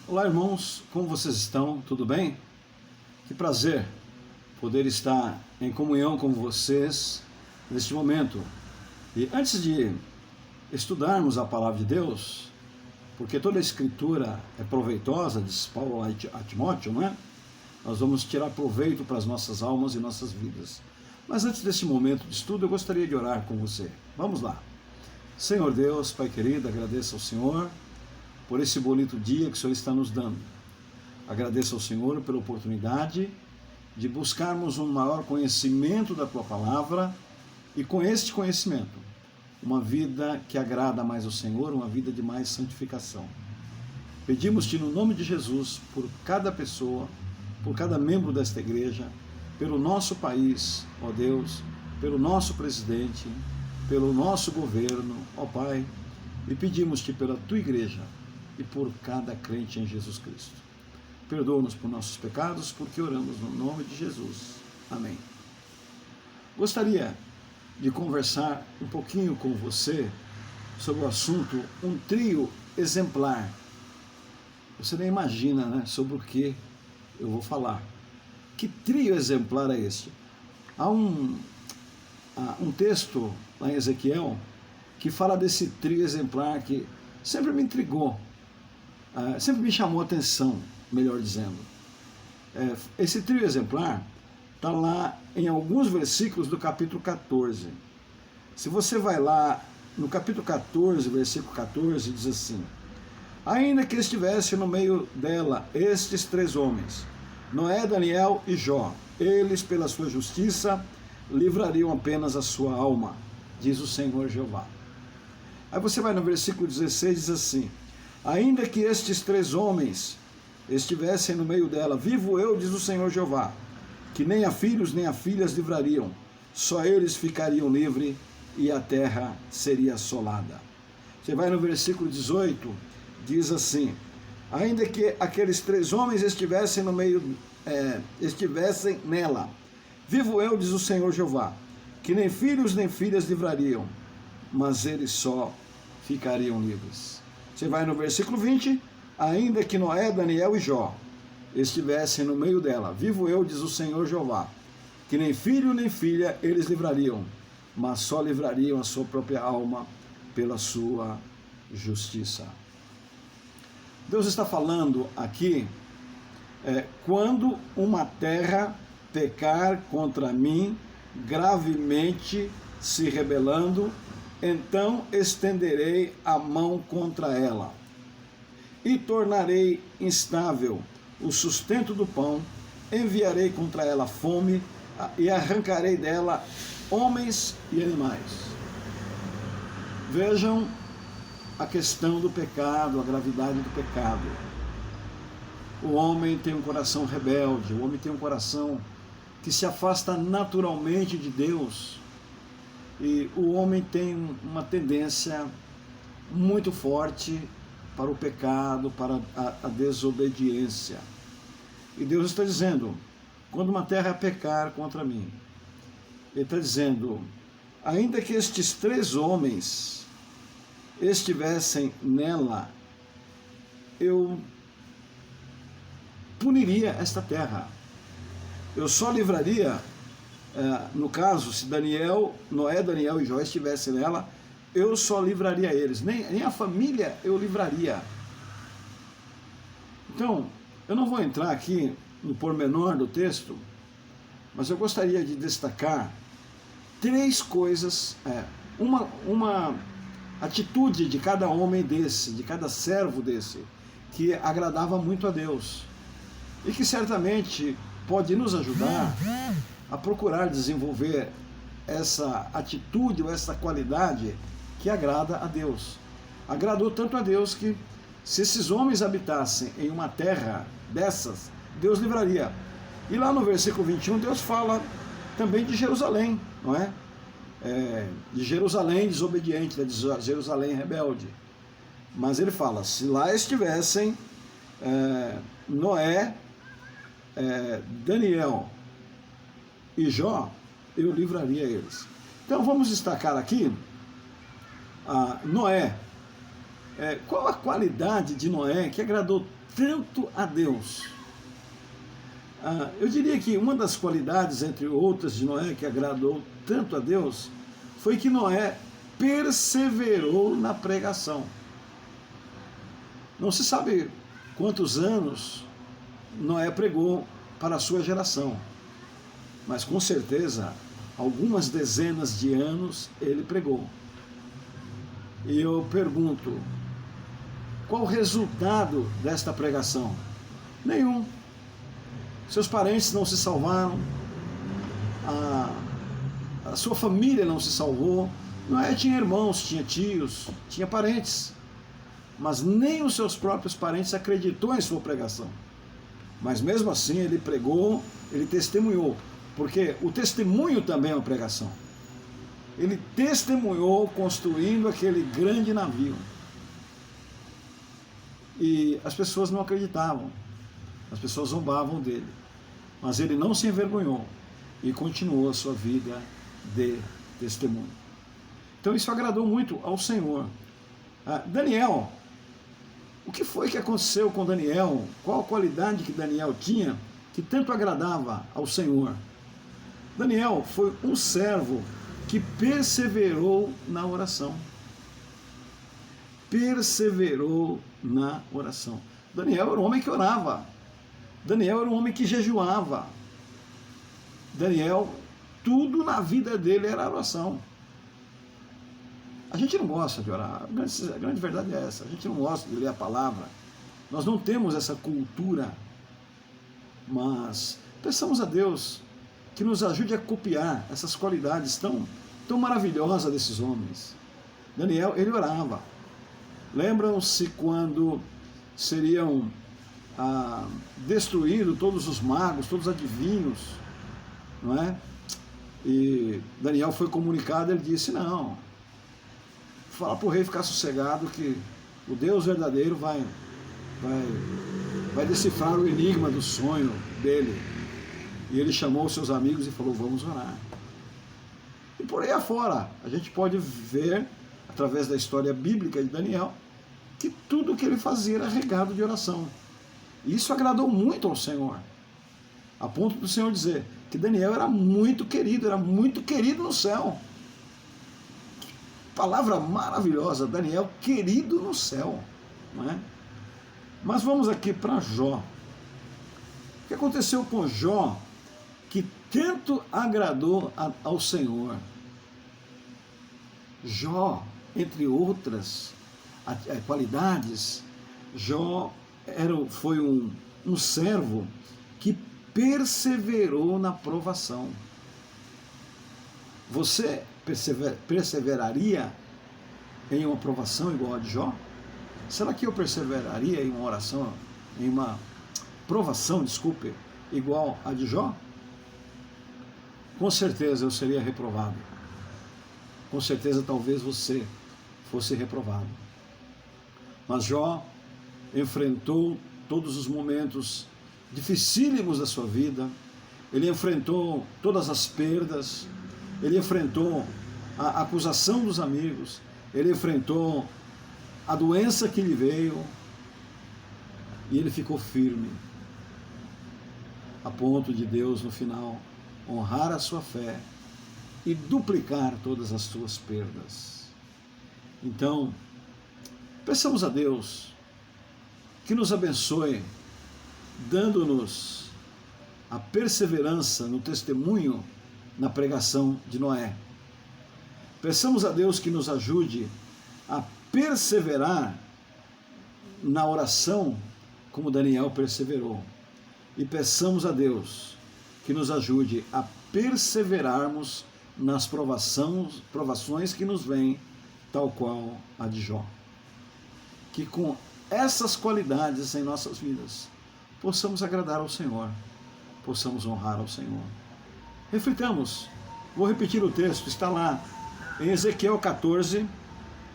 Olá, irmãos, como vocês estão? Tudo bem? Que prazer poder estar em comunhão com vocês neste momento. E antes de estudarmos a palavra de Deus, porque toda a escritura é proveitosa, diz Paulo a Timóteo, não é? Nós vamos tirar proveito para as nossas almas e nossas vidas. Mas antes desse momento de estudo, eu gostaria de orar com você. Vamos lá. Senhor Deus, Pai querido, agradeço ao Senhor por esse bonito dia que o Senhor está nos dando. Agradeço ao Senhor pela oportunidade de buscarmos um maior conhecimento da Tua Palavra e com este conhecimento, uma vida que agrada mais ao Senhor, uma vida de mais santificação. Pedimos-te no nome de Jesus por cada pessoa, por cada membro desta igreja, pelo nosso país, ó Deus, pelo nosso presidente, pelo nosso governo, ó Pai, e pedimos-te pela Tua igreja e por cada crente em Jesus Cristo. Perdoa-nos por nossos pecados, porque oramos no nome de Jesus. Amém. Gostaria de conversar um pouquinho com você sobre o assunto um trio exemplar. Você nem imagina, né, sobre o que eu vou falar. Que trio exemplar é este? Há um texto lá em Ezequiel que fala desse trio exemplar que sempre me intrigou, sempre me chamou a atenção, melhor dizendo. Esse trio exemplar está lá em alguns versículos do capítulo 14. Se você vai lá no capítulo 14, versículo 14, diz assim: ainda que estivesse no meio dela estes três homens, Noé, Daniel e Jó, eles pela sua justiça livrariam apenas a sua alma, diz o Senhor Jeová. Aí você vai no versículo 16, diz assim: ainda que estes três homens estivessem no meio dela, vivo eu, diz o Senhor Jeová, que nem a filhos nem a filhas livrariam, só eles ficariam livres e a terra seria assolada. Você vai no versículo 18, diz assim: ainda que aqueles três homens estivessem nela, vivo eu, diz o Senhor Jeová, que nem filhos nem filhas livrariam, mas eles só ficariam livres. Você vai no versículo 20, ainda que Noé, Daniel e Jó estivessem no meio dela, vivo eu, diz o Senhor Jeová, que nem filho nem filha eles livrariam, mas só livrariam a sua própria alma pela sua justiça. Deus está falando aqui, quando uma terra pecar contra mim, gravemente se rebelando, então estenderei a mão contra ela e tornarei instável o sustento do pão, enviarei contra ela fome e arrancarei dela homens e animais. Vejam a questão do pecado, a gravidade do pecado. O homem tem um coração rebelde, o homem tem um coração que se afasta naturalmente de Deus, e o homem tem uma tendência muito forte para o pecado, para a desobediência. E Deus está dizendo, quando uma terra pecar contra mim, Ele está dizendo, ainda que estes três homens estivessem nela, eu puniria esta terra. Eu só livraria, no caso, se Noé, Daniel e Jó estivessem nela, eu só livraria eles, nem a família eu livraria. Então, eu não vou entrar aqui no pormenor do texto, mas eu gostaria de destacar três coisas, uma atitude de cada homem desse, de cada servo desse, que agradava muito a Deus, e que certamente pode nos ajudar a procurar desenvolver essa atitude ou essa qualidade que agrada a Deus. Agradou tanto a Deus que, se esses homens habitassem em uma terra dessas, Deus livraria. E lá no versículo 21, Deus fala também de Jerusalém, não é? De Jerusalém desobediente, de Jerusalém rebelde. Mas ele fala, se lá estivessem Noé, Daniel e Jó, eu livraria eles. Então vamos destacar aqui Noé. qual a qualidade de Noé que agradou tanto a Deus? Eu diria que uma das qualidades, entre outras, de Noé que agradou tanto a Deus, foi que Noé perseverou na pregação. Não se sabe quantos anos Noé pregou para a sua geração, mas com certeza algumas dezenas de anos ele pregou. E eu pergunto, qual o resultado desta pregação? Nenhum. Seus parentes não se salvaram, a sua família não se salvou. Noé tinha irmãos, tinha tios, tinha parentes, mas nem os seus próprios parentes acreditou em sua pregação. Mas mesmo assim ele pregou, ele testemunhou, porque o testemunho também é uma pregação. Ele testemunhou construindo aquele grande navio. E as pessoas não acreditavam, as pessoas zombavam dele. Mas ele não se envergonhou e continuou a sua vida de testemunho. Então isso agradou muito ao Senhor. Daniel, o que foi que aconteceu com Daniel? Qual a qualidade que Daniel tinha que tanto agradava ao Senhor? Daniel foi um servo que perseverou na oração. Perseverou na oração. Daniel era um homem que orava. Daniel era um homem que jejuava. Daniel, tudo na vida dele era oração. A gente não gosta de orar. A grande verdade é essa. A gente não gosta de ler a palavra. Nós não temos essa cultura. Mas peçamos a Deus que nos ajude a copiar essas qualidades tão maravilhosas desses homens. Daniel, ele orava. Lembram-se quando seriam destruídos todos os magos, todos os adivinhos, não é? E Daniel foi comunicado, ele disse, não, fala para o rei ficar sossegado que o Deus verdadeiro vai decifrar o enigma do sonho dele. E ele chamou os seus amigos e falou, vamos orar. E por aí afora, a gente pode ver, através da história bíblica de Daniel, que tudo que ele fazia era regado de oração. E isso agradou muito ao Senhor, a ponto do Senhor dizer que Daniel era muito querido no céu. Que palavra maravilhosa, Daniel querido no céu, não é? Mas vamos aqui para Jó. O que aconteceu com Jó que tanto agradou ao Senhor? Jó, entre outras qualidades, Jó foi um servo que perseverou na provação. Você perseveraria em uma provação igual a de Jó? Será que eu perseveraria em uma oração, em uma provação, igual a de Jó? Com certeza eu seria reprovado. Com certeza talvez você fosse reprovado. Mas Jó enfrentou todos os momentos dificílimos da sua vida, ele enfrentou todas as perdas, ele enfrentou a acusação dos amigos, ele enfrentou a doença que lhe veio, e ele ficou firme, a ponto de Deus, no final, honrar a sua fé e duplicar todas as suas perdas. Então, peçamos a Deus que nos abençoe, dando-nos a perseverança no testemunho, na pregação de Noé. Peçamos a Deus que nos ajude a perseverar na oração, como Daniel perseverou. E peçamos a Deus que nos ajude a perseverarmos nas provações que nos vêm, tal qual a de Jó. Que com essas qualidades em nossas vidas possamos agradar ao Senhor, possamos honrar ao Senhor. Reflitamos, vou repetir o texto, está lá em Ezequiel 14,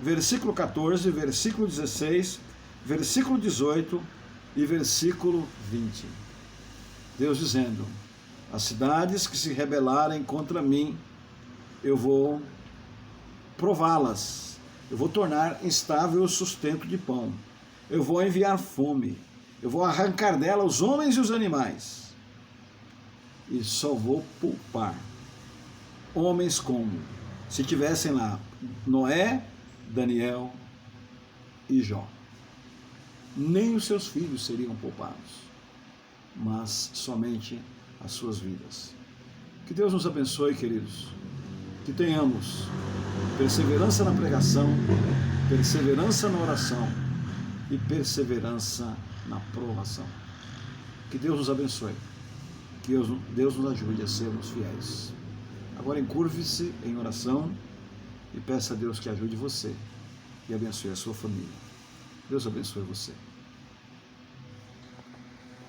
versículo 14, versículo 16, versículo 18 e versículo 20. Deus dizendo, as cidades que se rebelarem contra mim, eu vou prová-las, Eu vou tornar instável o sustento de pão. Eu vou enviar fome. Eu vou arrancar dela os homens e os animais. E só vou poupar homens como se tivessem lá Noé, Daniel e Jó. Nem os seus filhos seriam poupados, mas somente as suas vidas. Que Deus nos abençoe, queridos. Que tenhamos perseverança na pregação, perseverança na oração e perseverança na provação. Que Deus nos abençoe. Que Deus nos ajude a sermos fiéis. Agora encurve-se em oração e peça a Deus que ajude você e abençoe a sua família. Deus abençoe você.